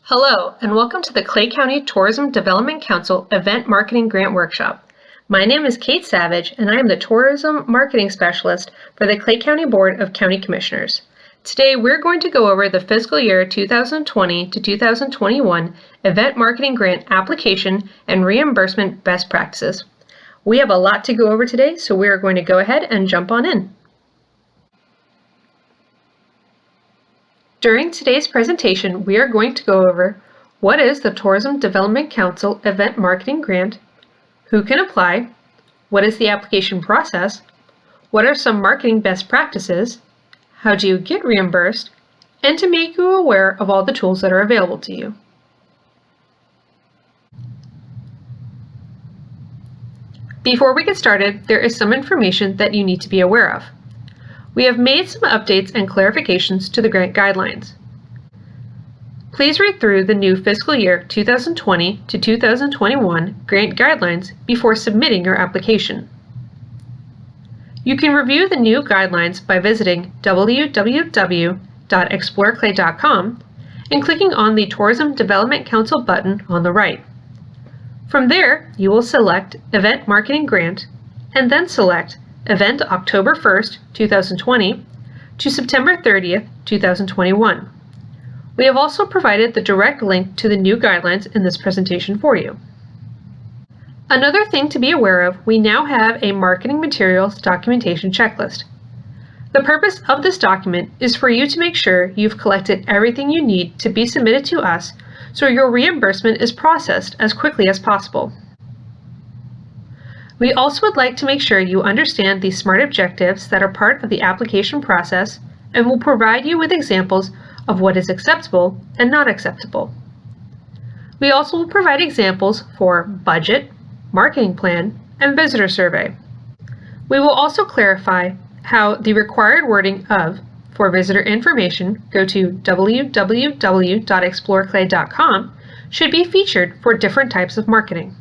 Hello, and welcome to the Clay County Tourism Development Council Event Marketing Grant Workshop. My name is Kate Savage, and I am the Tourism Marketing Specialist for the Clay County Board of County Commissioners. Today, we're going to go over the fiscal year 2020 to 2021 Event Marketing Grant Application and Reimbursement Best Practices. We have a lot to go over today, so we are going to go ahead and jump on in. During today's presentation, we are going to go over what is the Tourism Development Council Event Marketing Grant, who can apply, what is the application process, what are some marketing best practices, how do you get reimbursed, and to make you aware of all the tools that are available to you. Before we get started, there is some information that you need to be aware of. We have made some updates and clarifications to the grant guidelines. Please read through the new fiscal year 2020 to 2021 grant guidelines before submitting your application. You can review the new guidelines by visiting www.exploreclay.com and clicking on the Tourism Development Council button on the right. From there, you will select Event Marketing Grant and then select Event October 1st, 2020 to September 30th, 2021. We have also provided the direct link to the new guidelines in this presentation for you. Another thing to be aware of, we now have a marketing materials documentation checklist. The purpose of this document is for you to make sure you've collected everything you need to be submitted to us so your reimbursement is processed as quickly as possible. We also would like to make sure you understand the SMART objectives that are part of the application process and will provide you with examples of what is acceptable and not acceptable. We also will provide examples for budget, marketing plan, and visitor survey. We will also clarify how the required wording of "for visitor information, go to www.exploreclay.com" should be featured for different types of marketing.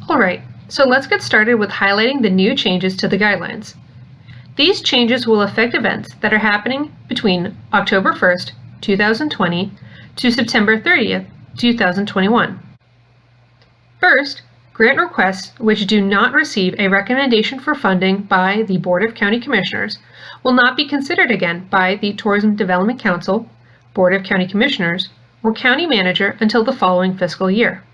Alright, so let's get started with highlighting the new changes to the guidelines. These changes will affect events that are happening between October 1st, 2020 to September 30th, 2021. First, grant requests which do not receive a recommendation for funding by the Board of County Commissioners will not be considered again by the Tourism Development Council, Board of County Commissioners, or County Manager until the following fiscal year.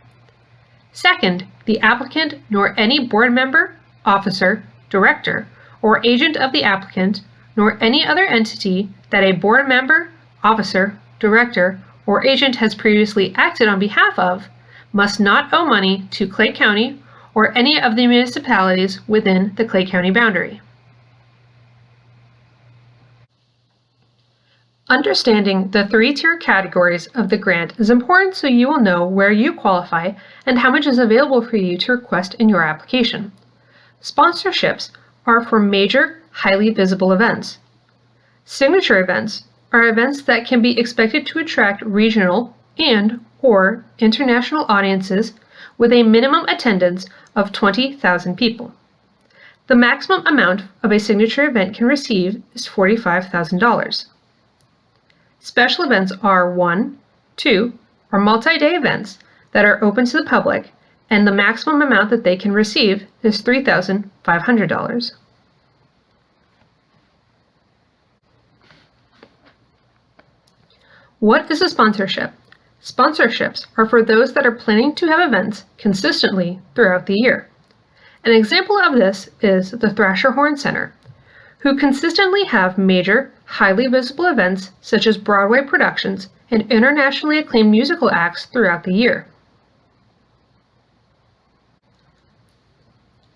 Second, the applicant nor any board member, officer, director, or agent of the applicant, nor any other entity that a board member, officer, director, or agent has previously acted on behalf of must not owe money to Clay County or any of the municipalities within the Clay County boundary. Understanding the three-tier categories of the grant is important so you will know where you qualify and how much is available for you to request in your application. Sponsorships are for major, highly visible events. Signature events are events that can be expected to attract regional and/or international audiences with a minimum attendance of 20,000 people. The maximum amount of a signature event can receive is $45,000. Special events are 1, 2, or multi-day events that are open to the public, and the maximum amount that they can receive is $3,500. What is a sponsorship? Sponsorships are for those that are planning to have events consistently throughout the year. An example of this is the Thrasher Horn Center, who consistently have major, highly visible events such as Broadway productions and internationally acclaimed musical acts throughout the year.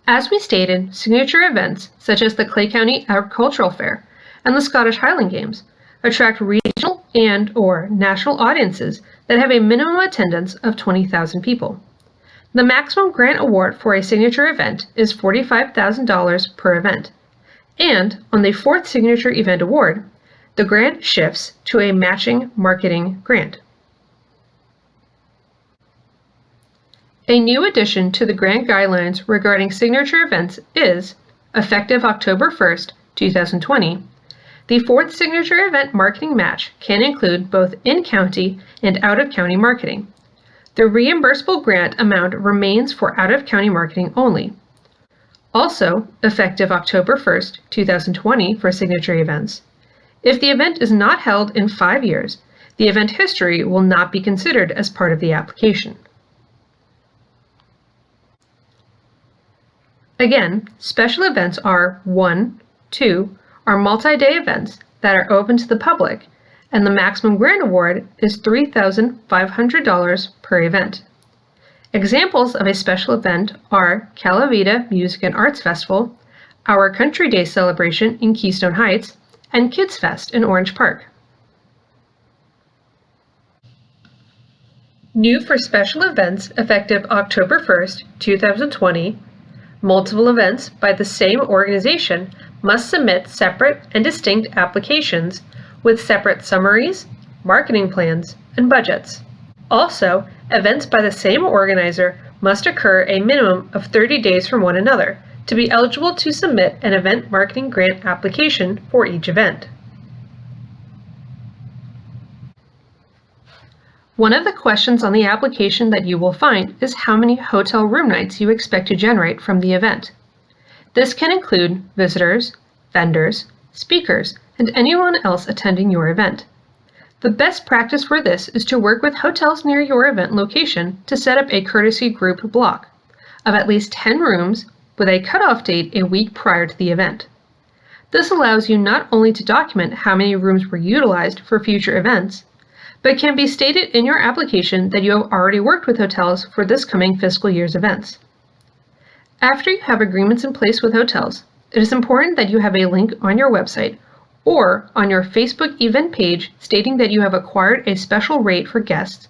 As we stated, signature events such as the Clay County Agricultural Fair and the Scottish Highland Games attract regional and/or national audiences that have a minimum attendance of 20,000 people. The maximum grant award for a signature event is $45,000 per event. And on the fourth signature event award, the grant shifts to a matching marketing grant. A new addition to the grant guidelines regarding signature events is, effective October 1st, 2020, The fourth signature event marketing match can include both in-county and out-of-county marketing. The reimbursable grant amount remains for out-of-county marketing only. Also, effective October 1st, 2020 for signature events, if the event is not held in 5 years, the event history will not be considered as part of the application. Again, special events are 1, 2, are multi-day events that are open to the public, and the maximum grant award is $3,500 per event. Examples of a special event are Calavita Music and Arts Festival, Our Country Day celebration in Keystone Heights, and Kids Fest in Orange Park. New for special events effective October 1st, 2020, multiple events by the same organization must submit separate and distinct applications with separate summaries, marketing plans, and budgets. Also, events by the same organizer must occur a minimum of 30 days from one another to be eligible to submit an event marketing grant application for each event. One of the questions on the application that you will find is how many hotel room nights you expect to generate from the event. This can include visitors, vendors, speakers, and anyone else attending your event. The best practice for this is to work with hotels near your event location to set up a courtesy group block of at least 10 rooms with a cutoff date a week prior to the event. This allows you not only to document how many rooms were utilized for future events, but can be stated in your application that you have already worked with hotels for this coming fiscal year's events. After you have agreements in place with hotels, it is important that you have a link on your website or on your Facebook event page stating that you have acquired a special rate for guests,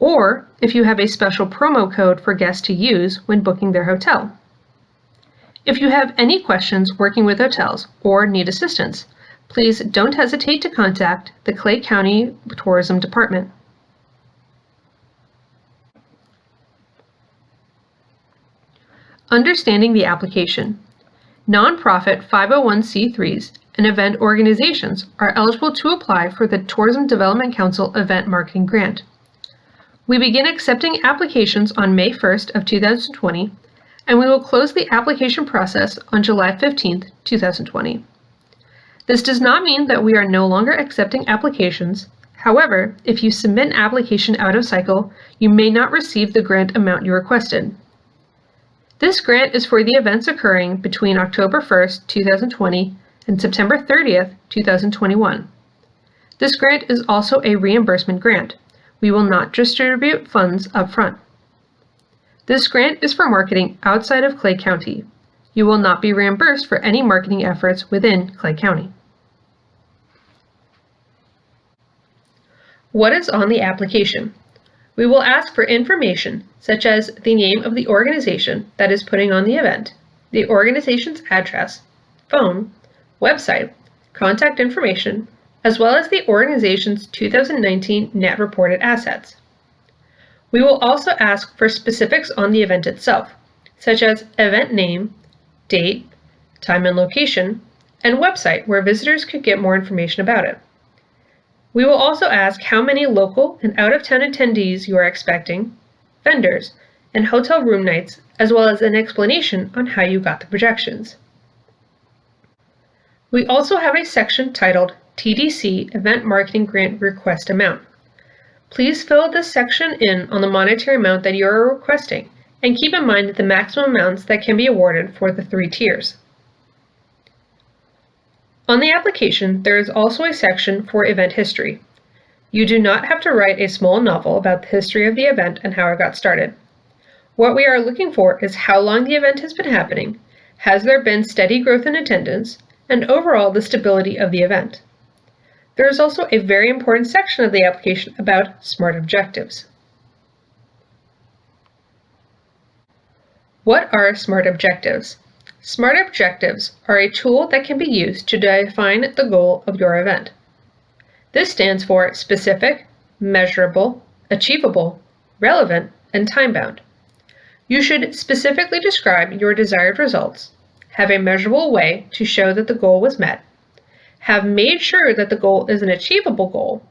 or if you have a special promo code for guests to use when booking their hotel. If you have any questions working with hotels or need assistance, please don't hesitate to contact the Clay County Tourism Department. Understanding the application. Nonprofit 501c3s and event organizations are eligible to apply for the Tourism Development Council Event Marketing Grant. We begin accepting applications on May 1st of 2020, and we will close the application process on July 15th, 2020. This does not mean that we are no longer accepting applications. However, if you submit an application out of cycle, you may not receive the grant amount you requested. This grant is for the events occurring between October 1st, 2020 and September 30th, 2021. This grant is also a reimbursement grant. We will not distribute funds upfront. This grant is for marketing outside of Clay County. You will not be reimbursed for any marketing efforts within Clay County. What is on the application? We will ask for information such as the name of the organization that is putting on the event, the organization's address, phone, website, contact information, as well as the organization's 2019 net reported assets. We will also ask for specifics on the event itself, such as event name, date, time and location, and website where visitors could get more information about it. We will also ask how many local and out-of-town attendees you are expecting, vendors, and hotel room nights, as well as an explanation on how you got the projections. We also have a section titled TDC Event Marketing Grant Request Amount. Please fill this section in on the monetary amount that you are requesting, and keep in mind the maximum amounts that can be awarded for the 3 tiers. On the application, there is also a section for event history. You do not have to write a small novel about the history of the event and how it got started. What we are looking for is how long the event has been happening, has there been steady growth in attendance, and overall the stability of the event. There is also a very important section of the application about SMART objectives. What are SMART objectives? SMART objectives are a tool that can be used to define the goal of your event. This stands for specific, measurable, achievable, relevant, and time-bound. You should specifically describe your desired results, have a measurable way to show that the goal was met, have made sure that the goal is an achievable goal,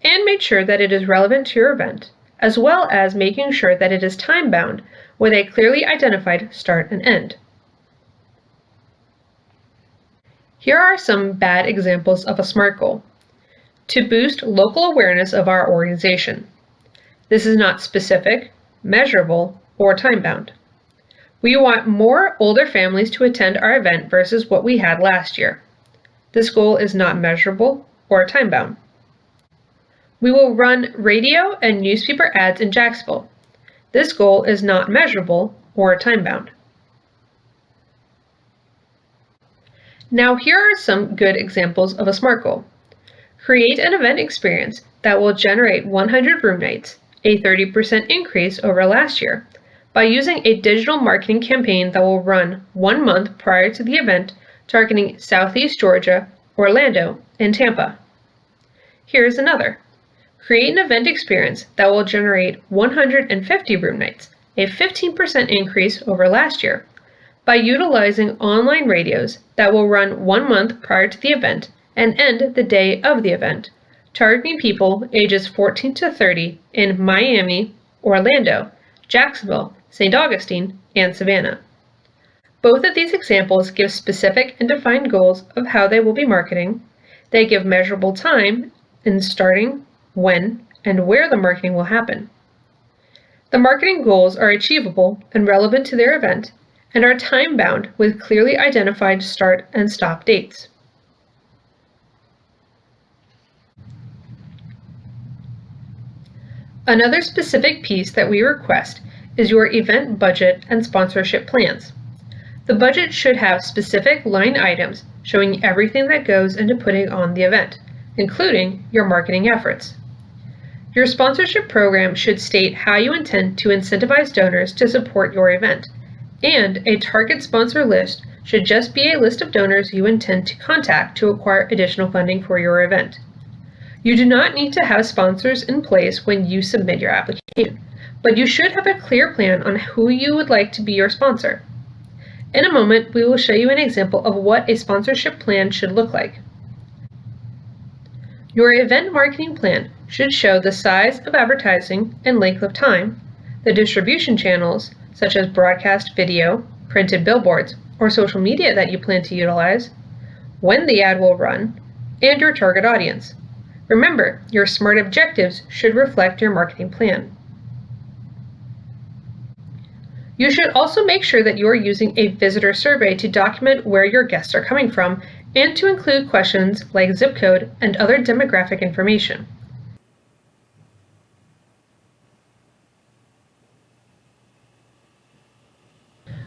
and made sure that it is relevant to your event, as well as making sure that it is time-bound with a clearly identified start and end. Here are some bad examples of a SMART goal. To boost local awareness of our organization. This is not specific, measurable, or time-bound. We want more older families to attend our event versus what we had last year. This goal is not measurable or time-bound. We will run radio and newspaper ads in Jacksonville. This goal is not measurable or time-bound. Now here are some good examples of a SMART goal. Create an event experience that will generate 100 room nights, a 30% increase over last year, by using a digital marketing campaign that will run 1 month prior to the event, targeting Southeast Georgia, Orlando, and Tampa. Here's another. Create an event experience that will generate 150 room nights, a 15% increase over last year, by utilizing online radios that will run 1 month prior to the event and end the day of the event, targeting people ages 14 to 30 in Miami, Orlando, Jacksonville, St. Augustine, and Savannah. Both of these examples give specific and defined goals of how they will be marketing. They give measurable time in starting, when, and where the marketing will happen. The marketing goals are achievable and relevant to their event and are time-bound with clearly identified start and stop dates. Another specific piece that we request is your event budget and sponsorship plans. The budget should have specific line items showing everything that goes into putting on the event, including your marketing efforts. Your sponsorship program should state how you intend to incentivize donors to support your event, and a target sponsor list should just be a list of donors you intend to contact to acquire additional funding for your event. You do not need to have sponsors in place when you submit your application, but you should have a clear plan on who you would like to be your sponsor. In a moment, we will show you an example of what a sponsorship plan should look like. Your event marketing plan should show the size of advertising and length of time, the distribution channels, such as broadcast video, printed billboards, or social media that you plan to utilize, when the ad will run, and your target audience. Remember, your SMART objectives should reflect your marketing plan. You should also make sure that you are using a visitor survey to document where your guests are coming from and to include questions like zip code and other demographic information.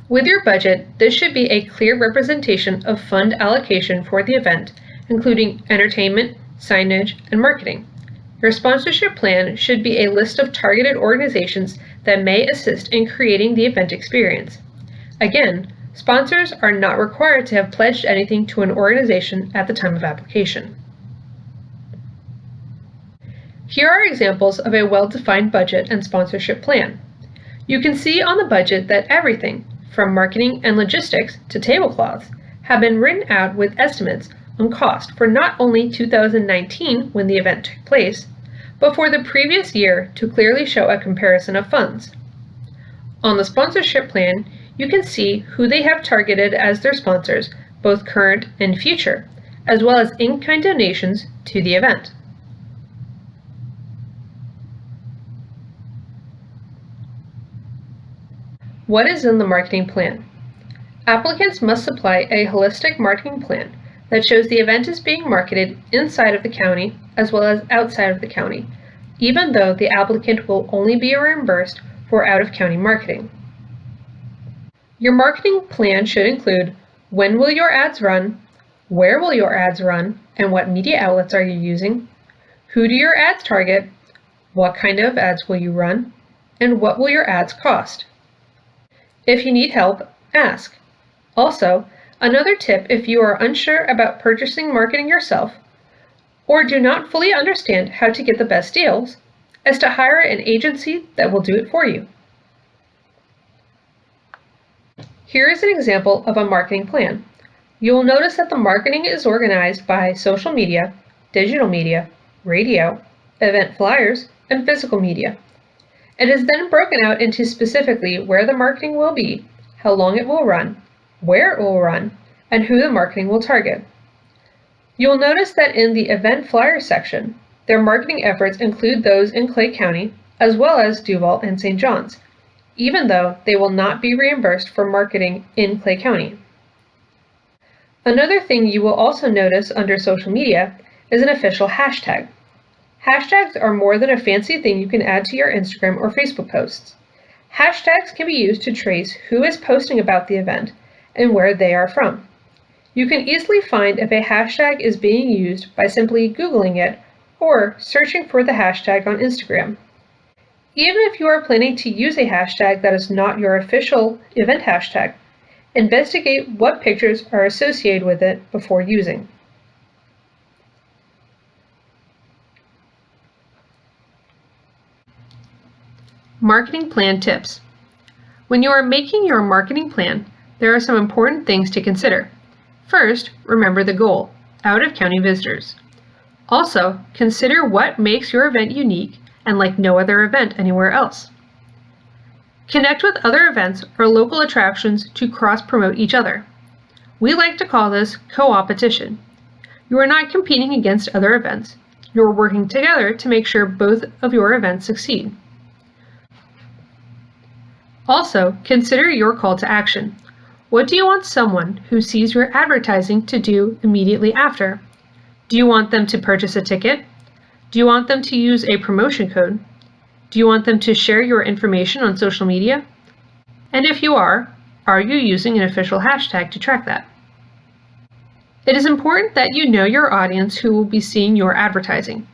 With your budget, this should be a clear representation of fund allocation for the event, including entertainment, signage, and marketing. Your sponsorship plan should be a list of targeted organizations that may assist in creating the event experience. Again, sponsors are not required to have pledged anything to an organization at the time of application. Here are examples of a well-defined budget and sponsorship plan. You can see on the budget that everything, from marketing and logistics to tablecloths, have been written out with estimates on cost for not only 2019 when the event took place, but for the previous year to clearly show a comparison of funds. On the sponsorship plan, you can see who they have targeted as their sponsors, both current and future, as well as in-kind donations to the event. What is in the marketing plan? Applicants must supply a holistic marketing plan that shows the event is being marketed inside of the county as well as outside of the county, even though the applicant will only be reimbursed for out-of-county marketing. Your marketing plan should include when will your ads run, where will your ads run, and what media outlets are you using, who do your ads target, what kind of ads will you run, and what will your ads cost. If you need help, ask. Also, another tip if you are unsure about purchasing marketing yourself or do not fully understand how to get the best deals, is to hire an agency that will do it for you. Here is an example of a marketing plan. You will notice that the marketing is organized by social media, digital media, radio, event flyers, and physical media. It is then broken out into specifically where the marketing will be, how long it will run, where it will run, and who the marketing will target. You will notice that in the event flyer section, their marketing efforts include those in Clay County, as well as Duval and St. Johns, even though they will not be reimbursed for marketing in Clay County. Another thing you will also notice under social media is an official hashtag. Hashtags are more than a fancy thing you can add to your Instagram or Facebook posts. Hashtags can be used to trace who is posting about the event and where they are from. You can easily find if a hashtag is being used by simply Googling it or searching for the hashtag on Instagram. Even if you are planning to use a hashtag that is not your official event hashtag, investigate what pictures are associated with it before using. Marketing plan tips. When you are making your marketing plan, there are some important things to consider. First, remember the goal, out-of-county visitors. Also, consider what makes your event unique and like no other event anywhere else. Connect with other events or local attractions to cross-promote each other. We like to call this co-opetition. You are not competing against other events. You are working together to make sure both of your events succeed. Also, consider your call to action. What do you want someone who sees your advertising to do immediately after? Do you want them to purchase a ticket? Do you want them to use a promotion code? Do you want them to share your information on social media? And if you are you using an official hashtag to track that? It is important that you know your audience who will be seeing your advertising.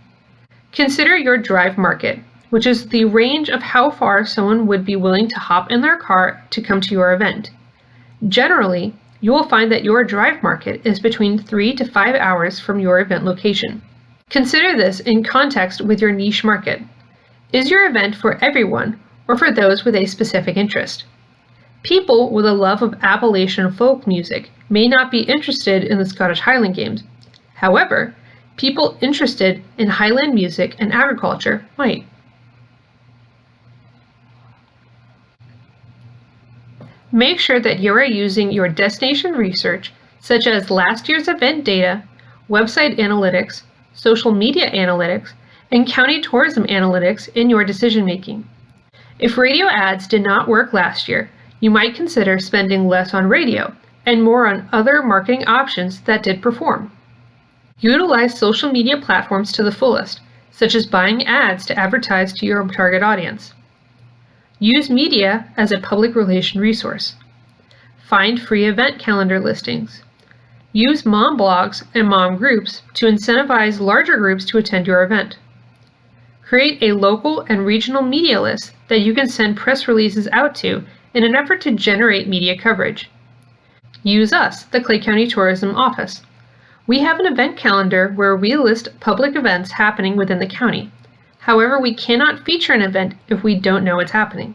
Consider your drive market, which is the range of how far someone would be willing to hop in their car to come to your event. Generally, you will find that your drive market is between 3 to 5 hours from your event location. Consider this in context with your niche market. Is your event for everyone or for those with a specific interest? People with a love of Appalachian folk music may not be interested in the Scottish Highland Games. However, people interested in Highland music and agriculture might. Make sure that you are using your destination research, such as last year's event data, website analytics, social media analytics, and county tourism analytics in your decision making. If radio ads did not work last year, you might consider spending less on radio and more on other marketing options that did perform. Utilize social media platforms to the fullest, such as buying ads to advertise to your target audience. Use media as a public relation resource. Find free event calendar listings. Use mom blogs and mom groups to incentivize larger groups to attend your event. Create a local and regional media list that you can send press releases out to in an effort to generate media coverage. Use us, the Clay County Tourism Office. We have an event calendar where we list public events happening within the county. However, we cannot feature an event if we don't know it's happening.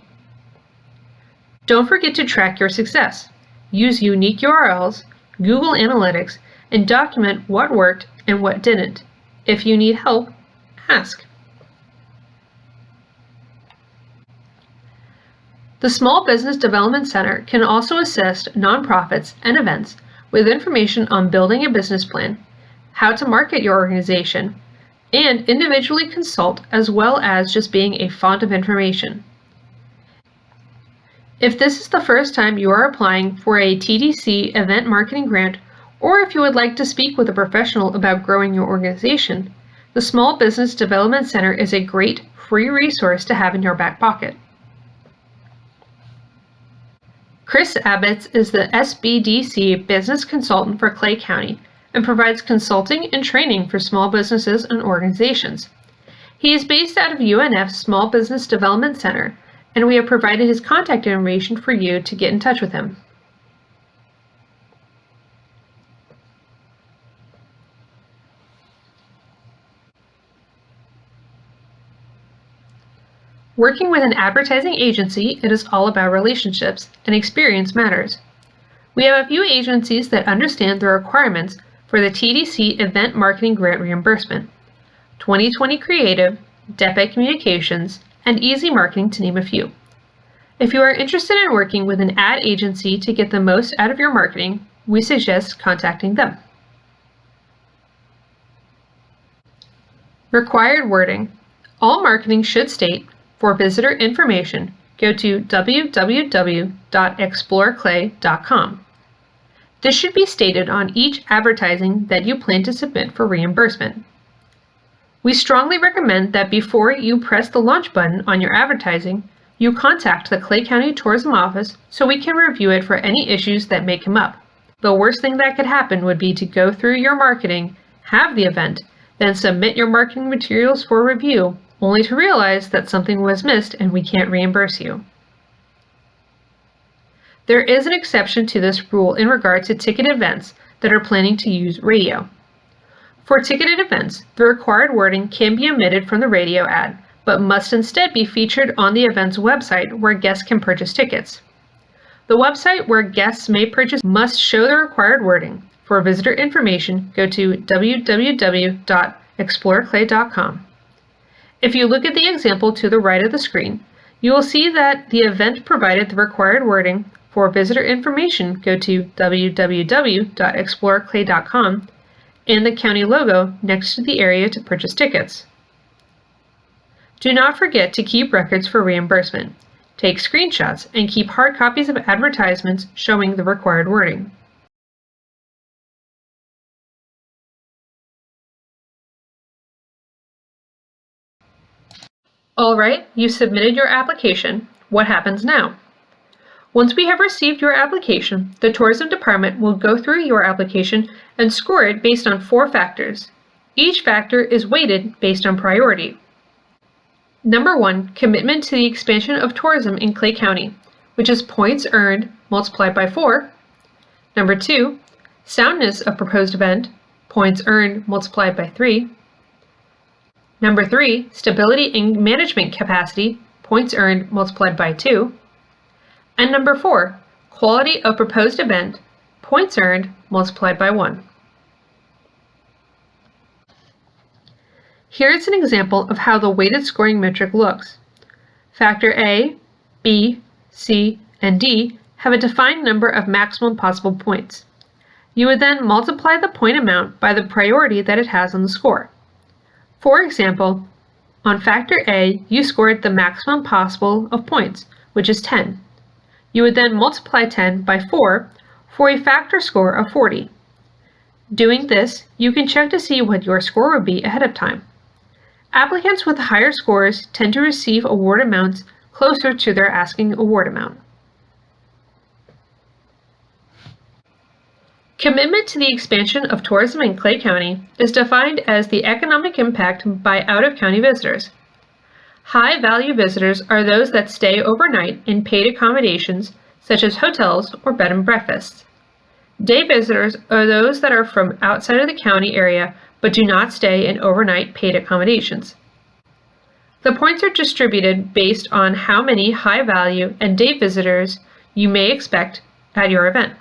Don't forget to track your success. Use unique URLs, Google Analytics, and document what worked and what didn't. If you need help, ask. The Small Business Development Center can also assist nonprofits and events with information on building a business plan, how to market your organization, and individually consult as well as just being a font of information. If this is the first time you are applying for a TDC event marketing grant, or if you would like to speak with a professional about growing your organization, the Small Business Development Center is a great free resource to have in your back pocket. Chris Abbott is the SBDC business consultant for Clay County and provides consulting and training for small businesses and organizations. He is based out of UNF's Small Business Development Center, and we have provided his contact information for you to get in touch with him. Working with an advertising agency, it is all about relationships, and experience matters. We have a few agencies that understand the requirements for the TDC Event Marketing Grant Reimbursement, 2020 Creative, DEPA Communications, and Easy Marketing, to name a few. If you are interested in working with an ad agency to get the most out of your marketing, we suggest contacting them. Required wording. All marketing should state, for visitor information, go to www.exploreclay.com. This should be stated on each advertising that you plan to submit for reimbursement. We strongly recommend that before you press the launch button on your advertising, you contact the Clay County Tourism Office so we can review it for any issues that may come up. The worst thing that could happen would be to go through your marketing, have the event, then submit your marketing materials for review, only to realize that something was missed and we can't reimburse you. There is an exception to this rule in regard to ticketed events that are planning to use radio. For ticketed events, the required wording can be omitted from the radio ad, but must instead be featured on the event's website where guests can purchase tickets. The website where guests may purchase must show the required wording. For visitor information, go to www.exploreclay.com. If you look at the example to the right of the screen, you will see that the event provided the required wording. For visitor information, go to www.exploreclay.com and the county logo next to the area to purchase tickets. Do not forget to keep records for reimbursement. Take screenshots and keep hard copies of advertisements showing the required wording. Alright, you submitted your application. What happens now? Once we have received your application, the Tourism Department will go through your application and score it based on 4 factors. Each factor is weighted based on priority. Number 1, commitment to the expansion of tourism in Clay County, which is points earned multiplied by 4. Number 2, soundness of proposed event, points earned multiplied by 3. Number 3, stability and management capacity, points earned multiplied by 2. And number 4, quality of proposed event, points earned multiplied by 1. Here is an example of how the weighted scoring metric looks. Factor A, B, C, and D have a defined number of maximum possible points. You would then multiply the point amount by the priority that it has on the score. For example, on Factor A, you scored the maximum possible of points, which is 10. You would then multiply 10 by 4 for a factor score of 40. Doing this, you can check to see what your score would be ahead of time. Applicants with higher scores tend to receive award amounts closer to their asking award amount. Commitment to the expansion of tourism in Clay County is defined as the economic impact by out-of-county visitors. High-value visitors are those that stay overnight in paid accommodations such as hotels or bed and breakfasts. Day visitors are those that are from outside of the county area but do not stay in overnight paid accommodations. The points are distributed based on how many high-value and day visitors you may expect at your event.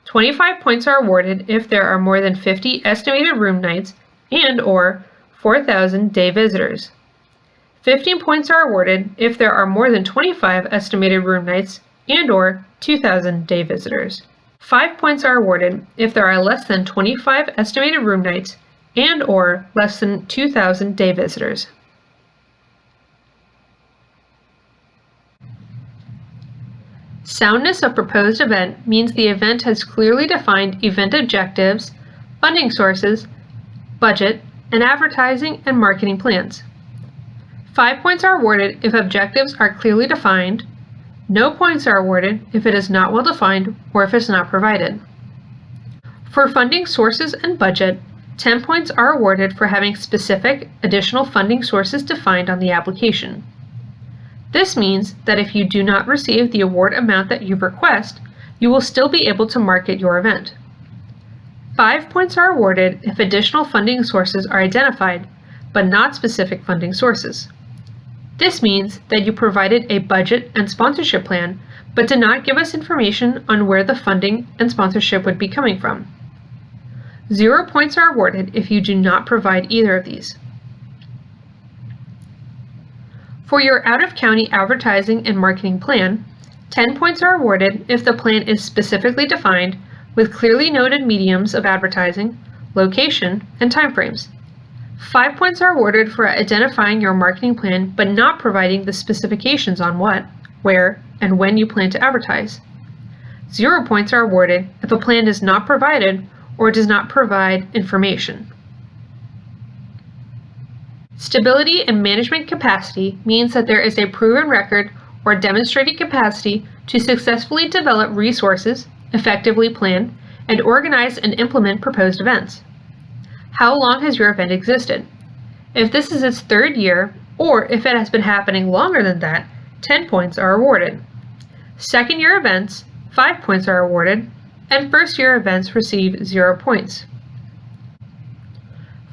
25 points are awarded if there are more than 50 estimated room nights and/or 4,000 day visitors. 15 points are awarded if there are more than 25 estimated room nights and/or 2,000 day visitors. 5 points are awarded if there are less than 25 estimated room nights and/or less than 2,000 day visitors. Soundness of proposed event means the event has clearly defined event objectives, funding sources, budget, and advertising and marketing plans. 5 points are awarded if objectives are clearly defined. No points are awarded if it is not well defined or if it's not provided. For funding sources and budget, 10 points are awarded for having specific additional funding sources defined on the application. This means that if you do not receive the award amount that you request, you will still be able to market your event. 5 points are awarded if additional funding sources are identified, but not specific funding sources. This means that you provided a budget and sponsorship plan, but did not give us information on where the funding and sponsorship would be coming from. 0 points are awarded if you do not provide either of these. For your out-of-county advertising and marketing plan, 10 points are awarded if the plan is specifically defined with clearly noted mediums of advertising, location, and timeframes. 5 points are awarded for identifying your marketing plan but not providing the specifications on what, where, and when you plan to advertise. 0 points are awarded if a plan is not provided or does not provide information. Stability and management capacity means that there is a proven record or demonstrated capacity to successfully develop resources, effectively plan, and organize and implement proposed events. How long has your event existed? If this is its 3rd year, or if it has been happening longer than that, 10 points are awarded. 2nd year events, 5 points are awarded, and 1st year events receive 0 points.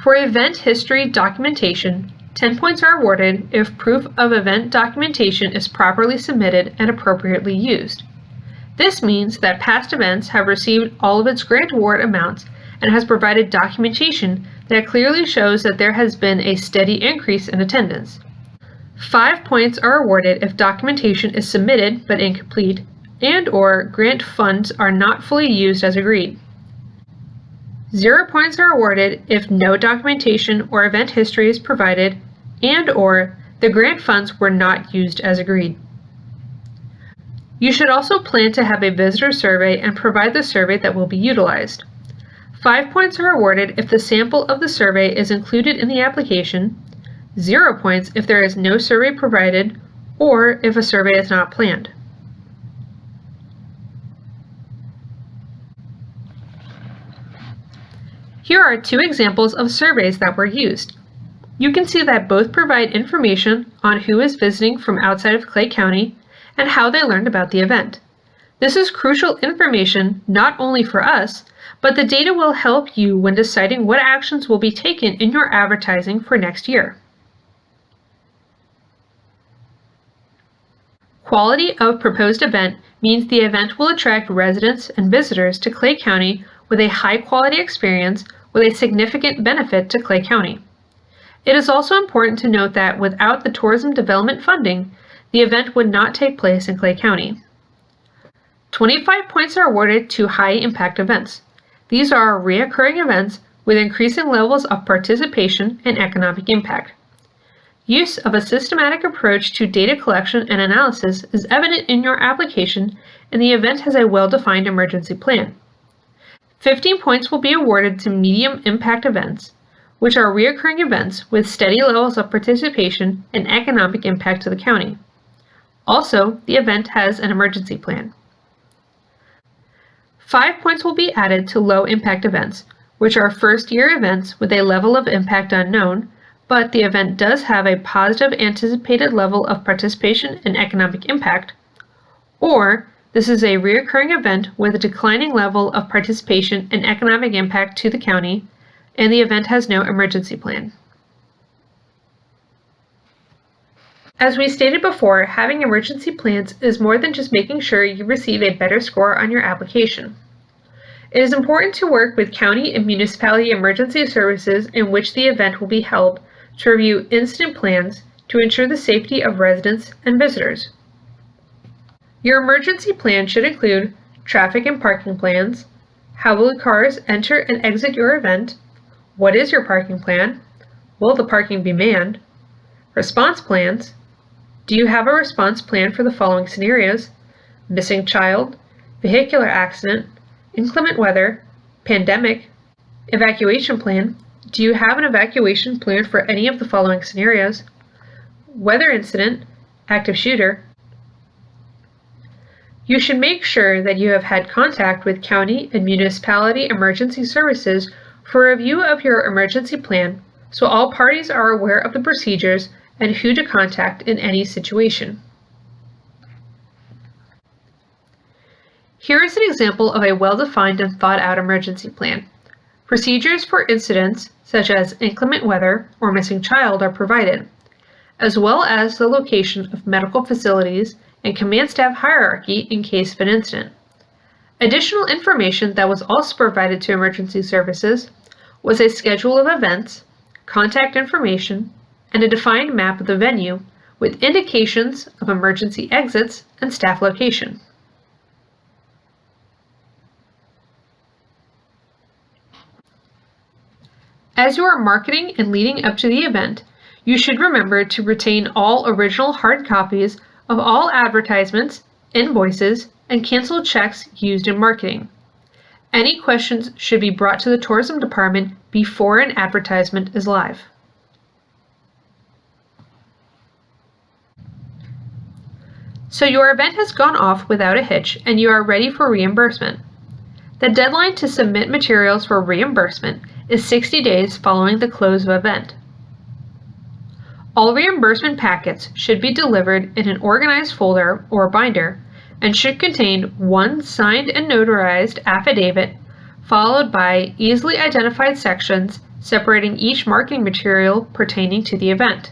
For event history documentation, 10 points are awarded if proof of event documentation is properly submitted and appropriately used. This means that past events have received all of its grant award amounts and has provided documentation that clearly shows that there has been a steady increase in attendance. 5 points are awarded if documentation is submitted but incomplete and/or grant funds are not fully used as agreed. 0 points are awarded if no documentation or event history is provided and/or the grant funds were not used as agreed. You should also plan to have a visitor survey and provide the survey that will be utilized. 5 points are awarded if the sample of the survey is included in the application, 0 points if there is no survey provided or if a survey is not planned. Here are 2 examples of surveys that were used. You can see that both provide information on who is visiting from outside of Clay County and how they learned about the event. This is crucial information not only for us, but the data will help you when deciding what actions will be taken in your advertising for next year. Quality of proposed event means the event will attract residents and visitors to Clay County with a high-quality experience with a significant benefit to Clay County. It is also important to note that without the tourism development funding, the event would not take place in Clay County. 25 points are awarded to high-impact events. These are recurring events with increasing levels of participation and economic impact. Use of a systematic approach to data collection and analysis is evident in your application, and the event has a well-defined emergency plan. 15 points will be awarded to medium impact events, which are recurring events with steady levels of participation and economic impact to the county. Also, the event has an emergency plan. 5 points will be added to low impact events, which are first-year events with a level of impact unknown, but the event does have a positive anticipated level of participation and economic impact, or this is a recurring event with a declining level of participation and economic impact to the county, and the event has no emergency plan. As we stated before, having emergency plans is more than just making sure you receive a better score on your application. It is important to work with county and municipality emergency services in which the event will be held to review incident plans to ensure the safety of residents and visitors. Your emergency plan should include traffic and parking plans, how will cars enter and exit your event, what is your parking plan, will the parking be manned, response plans, do you have a response plan for the following scenarios: missing child, vehicular accident, inclement weather, pandemic, evacuation plan, do you have an evacuation plan for any of the following scenarios: weather incident, active shooter. You should make sure that you have had contact with county and municipality emergency services for a review of your emergency plan so all parties are aware of the procedures and who to contact in any situation. Here is an example of a well-defined and thought-out emergency plan. Procedures for incidents such as inclement weather or missing child are provided. as well as the location of medical facilities and command staff hierarchy in case of an incident. Additional information that was also provided to emergency services was a schedule of events, contact information, and a defined map of the venue with indications of emergency exits and staff location. As you are marketing and leading up to the event, you should remember to retain all original hard copies of all advertisements, invoices, and canceled checks used in marketing. Any questions should be brought to the tourism department before an advertisement is live. So your event has gone off without a hitch and you are ready for reimbursement. The deadline to submit materials for reimbursement is 60 days following the close of event. All reimbursement packets should be delivered in an organized folder or binder and should contain one signed and notarized affidavit followed by easily identified sections separating each marketing material pertaining to the event.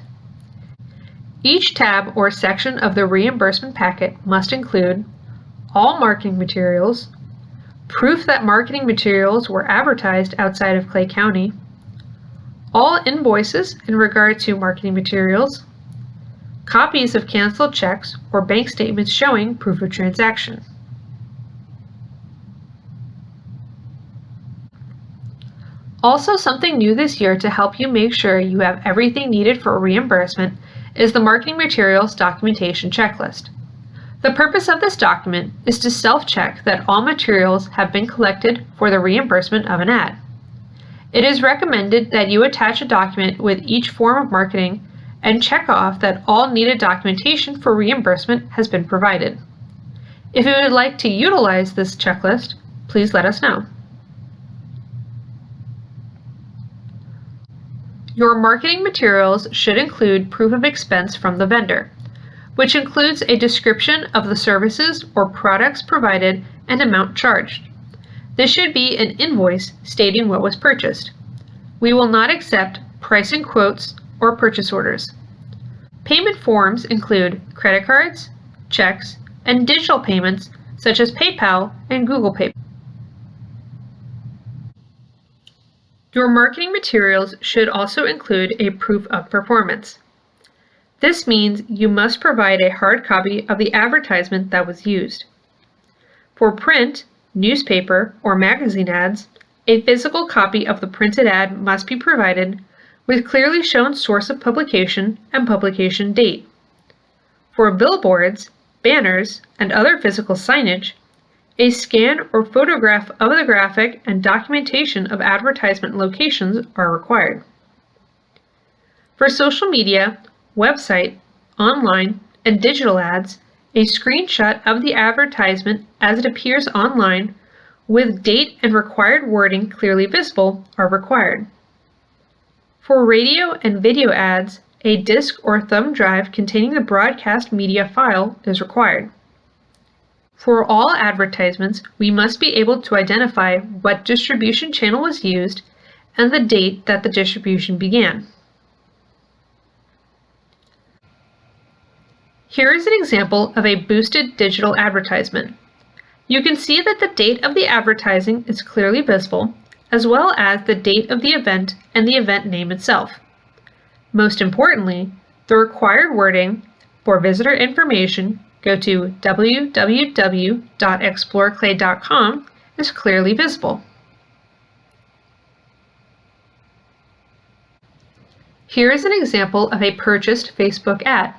Each tab or section of the reimbursement packet must include all marketing materials, proof that marketing materials were advertised outside of Clay County, all invoices in regard to marketing materials, copies of canceled checks or bank statements showing proof of transaction. Also, something new this year to help you make sure you have everything needed for reimbursement is the marketing materials documentation checklist. The purpose of this document is to self-check that all materials have been collected for the reimbursement of an ad. It is recommended that you attach a document with each form of marketing and check off that all needed documentation for reimbursement has been provided. If you would like to utilize this checklist, please let us know. Your marketing materials should include proof of expense from the vendor, which includes a description of the services or products provided and amount charged. This should be an invoice stating what was purchased. We will not accept pricing quotes or purchase orders. Payment forms include credit cards, checks, and digital payments such as PayPal and Google Pay. Your marketing materials should also include a proof of performance. This means you must provide a hard copy of the advertisement that was used. For print, newspaper, or magazine ads, a physical copy of the printed ad must be provided with clearly shown source of publication and publication date. For billboards, banners, and other physical signage, a scan or photograph of the graphic and documentation of advertisement locations are required. For social media, website, online, and digital ads, a screenshot of the advertisement as it appears online with date and required wording clearly visible are required. For radio and video ads, a disk or thumb drive containing the broadcast media file is required. For all advertisements, we must be able to identify what distribution channel was used and the date that the distribution began. Here is an example of a boosted digital advertisement. You can see that the date of the advertising is clearly visible, as well as the date of the event and the event name itself. Most importantly, the required wording for visitor information, go to www.exploreclay.com, is clearly visible. Here is an example of a purchased Facebook ad.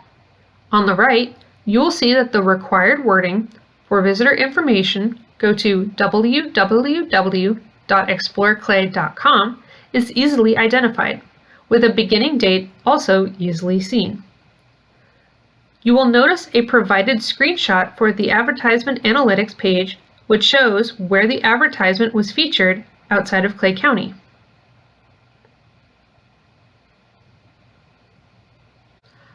On the right, you will see that the required wording for visitor information, go to www.exploreclay.com, is easily identified, with a beginning date also easily seen. You will notice a provided screenshot for the advertisement analytics page, which shows where the advertisement was featured outside of Clay County.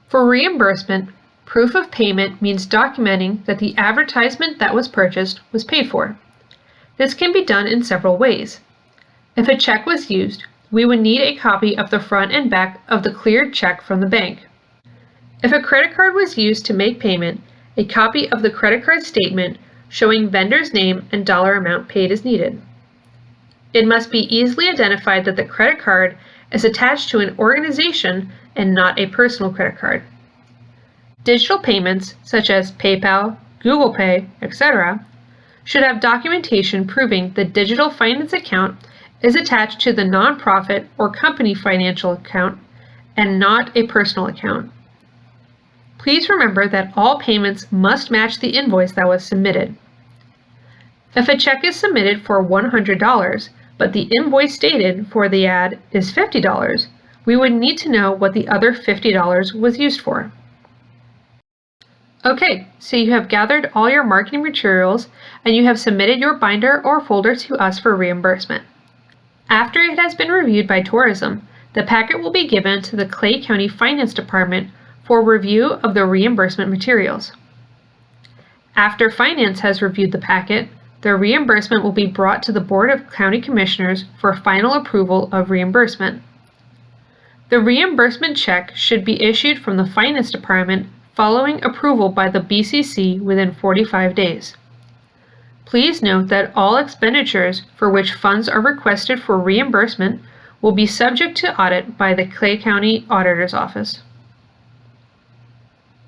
For reimbursement, proof of payment means documenting that the advertisement that was purchased was paid for. This can be done in several ways. If a check was used, we would need a copy of the front and back of the cleared check from the bank. If a credit card was used to make payment, a copy of the credit card statement showing vendor's name and dollar amount paid is needed. It must be easily identified that the credit card is attached to an organization and not a personal credit card. Digital payments, such as PayPal, Google Pay, etc., should have documentation proving the digital finance account is attached to the nonprofit or company financial account and not a personal account. Please remember that all payments must match the invoice that was submitted. If a check is submitted for $100, but the invoice stated for the ad is $50, we would need to know what the other $50 was used for. Okay, so you have gathered all your marketing materials and you have submitted your binder or folder to us for reimbursement. After it has been reviewed by tourism, the packet will be given to the Clay County Finance Department for review of the reimbursement materials. After Finance has reviewed the packet, the reimbursement will be brought to the Board of County Commissioners for final approval of reimbursement. The reimbursement check should be issued from the Finance Department following approval by the BCC within 45 days. Please note that all expenditures for which funds are requested for reimbursement will be subject to audit by the Clay County Auditor's Office.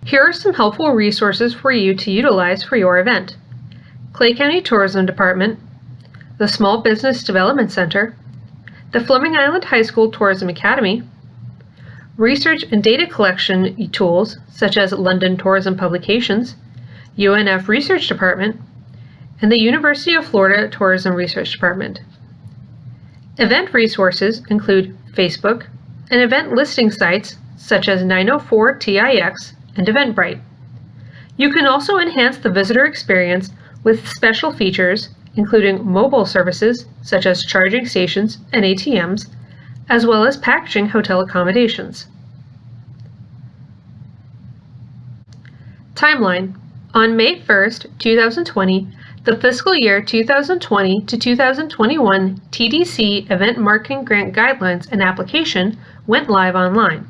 Here are some helpful resources for you to utilize for your event. Clay County Tourism Department, the Small Business Development Center, the Fleming Island High School Tourism Academy, research and data collection tools such as London Tourism Publications, UNF Research Department, and the University of Florida Tourism Research Department. Event resources include Facebook and event listing sites such as 904TIX and Eventbrite. You can also enhance the visitor experience with special features including mobile services such as charging stations and ATMs, as well as packaging hotel accommodations. Timeline. On May 1st, 2020, the fiscal year 2020 to 2021 TDC Event Marketing Grant Guidelines and Application went live online.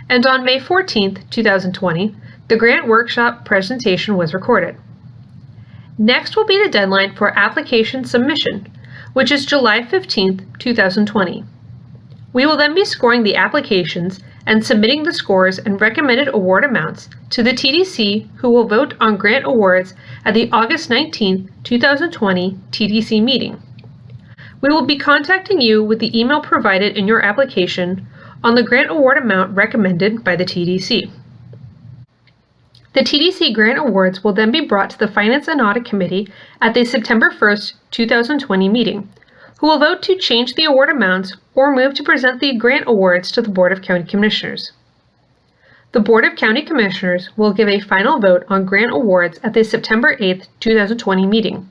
And on May 14th, 2020, the grant workshop presentation was recorded. Next will be the deadline for application submission, which is July 15th, 2020. We will then be scoring the applications and submitting the scores and recommended award amounts to the TDC, who will vote on grant awards at the August 19, 2020 TDC meeting. We will be contacting you with the email provided in your application on the grant award amount recommended by the TDC. The TDC grant awards will then be brought to the Finance and Audit Committee at the September 1st, 2020 meeting, who will vote to change the award amounts or move to present the grant awards to the Board of County Commissioners. The Board of County Commissioners will give a final vote on grant awards at the September 8th, 2020 meeting.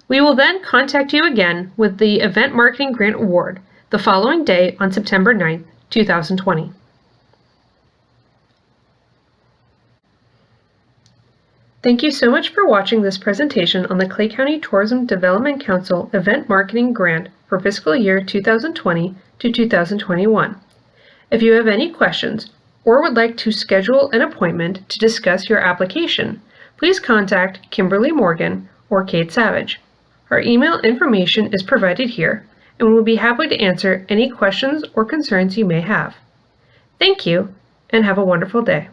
We will then contact you again with the Event Marketing Grant Award the following day on September 9th, 2020. Thank you so much for watching this presentation on the Clay County Tourism Development Council Event Marketing Grant for fiscal year 2020 to 2021. If you have any questions or would like to schedule an appointment to discuss your application, please contact Kimberly Morgan or Kate Savage. Our email information is provided here, and we will be happy to answer any questions or concerns you may have. Thank you, and have a wonderful day.